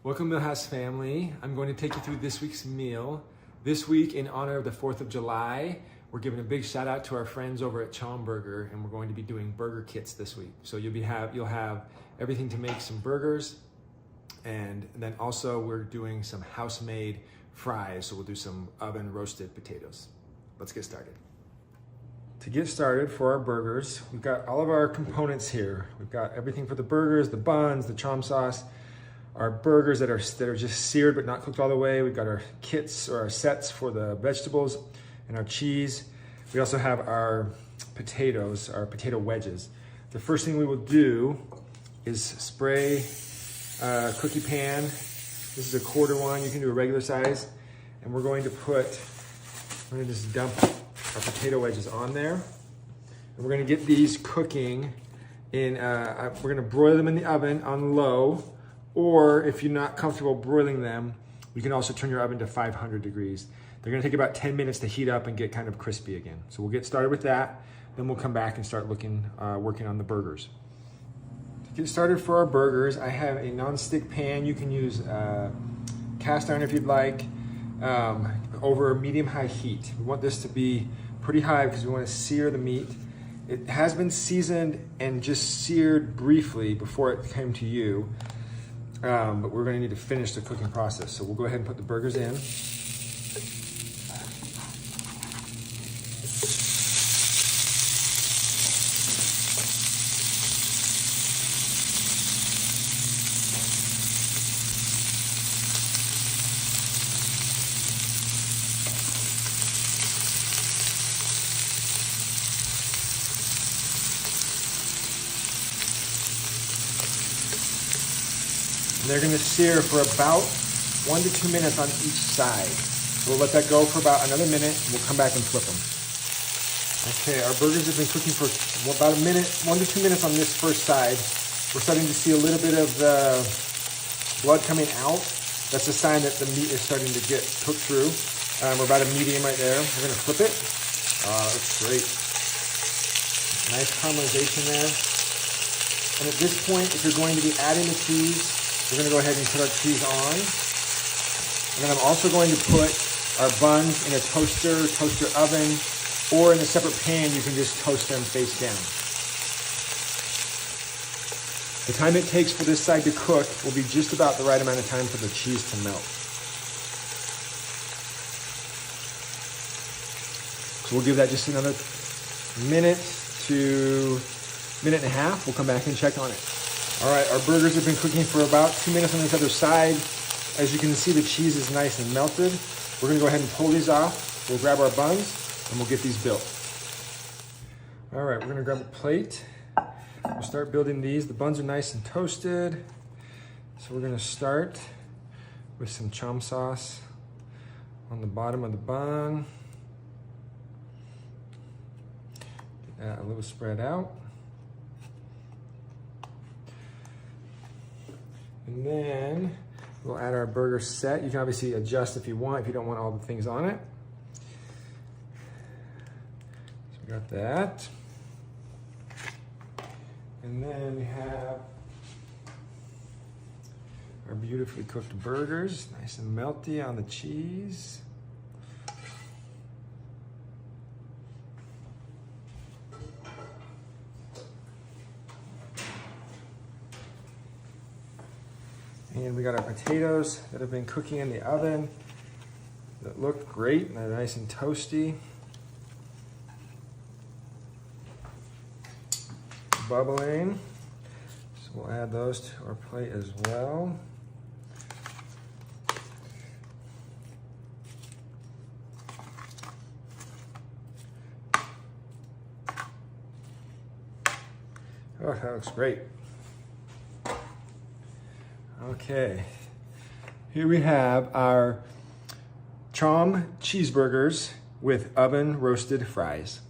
Welcome Millhouse family. I'm going to take you through this week's meal. This week, in honor of the 4th of July, we're giving a big shout out to our friends over at CHOM Burger, and we're going to be doing burger kits this week. So you'll have everything to make some burgers, and then also we're doing some house-made fries. So we'll do some oven roasted potatoes. Let's get started. To get started for our burgers, we've got all of our components here. We've got everything for the burgers, the buns, the CHOM sauce, our burgers that are just seared but not cooked all the way. We've got our kits or our sets for the vegetables and our cheese. We also have our potatoes, our potato wedges. The first thing we will do is spray a cookie pan. This is a quarter one, you can do a regular size. And we're going to just dump our potato wedges on there. And we're gonna get these cooking in, we're gonna broil them in the oven on low, or if you're not comfortable broiling them, you can also turn your oven to 500 degrees. They're gonna take about 10 minutes to heat up and get kind of crispy again. So we'll get started with that, then we'll come back and start working on the burgers. To get started for our burgers, I have a non-stick pan. You can use cast iron if you'd like, over medium-high heat. We want this to be pretty high because we want to sear the meat. It has been seasoned and just seared briefly before it came to you. But we're going to need to finish the cooking process. So we'll go ahead and put the burgers in. They're going to sear for about 1 to 2 minutes on each side. So we'll let that go for about another minute, and we'll come back and flip them. Okay, our burgers have been cooking for about a minute, 1 to 2 minutes on this first side. We're starting to see a little bit of the blood coming out. That's a sign that the meat is starting to get cooked through. We're about a medium right there. We're going to flip it. That's great. Nice caramelization there. And at this point, if you're going to be adding the cheese, we're gonna go ahead and put our cheese on. And then I'm also going to put our buns in a toaster oven, or in a separate pan, you can just toast them face down. The time it takes for this side to cook will be just about the right amount of time for the cheese to melt. So we'll give that just another minute to minute and a half. We'll come back and check on it. All right, our burgers have been cooking for about 2 minutes on this other side. As you can see, the cheese is nice and melted. We're gonna go ahead and pull these off. We'll grab our buns and we'll get these built. All right, we're gonna grab a plate. We'll start building these. The buns are nice and toasted. So we're gonna start with some CHOM sauce on the bottom of the bun. Get that a little spread out. And then we'll add our burger set. You can obviously adjust if you want, if you don't want all the things on it. So we got that. And then we have our beautifully cooked burgers, nice and melty on the cheese. And we got our potatoes that have been cooking in the oven that look great and they're nice and toasty. Bubbling. So we'll add those to our plate as well. Oh, that looks great. Okay, here we have our CHOM Cheeseburgers with oven roasted fries.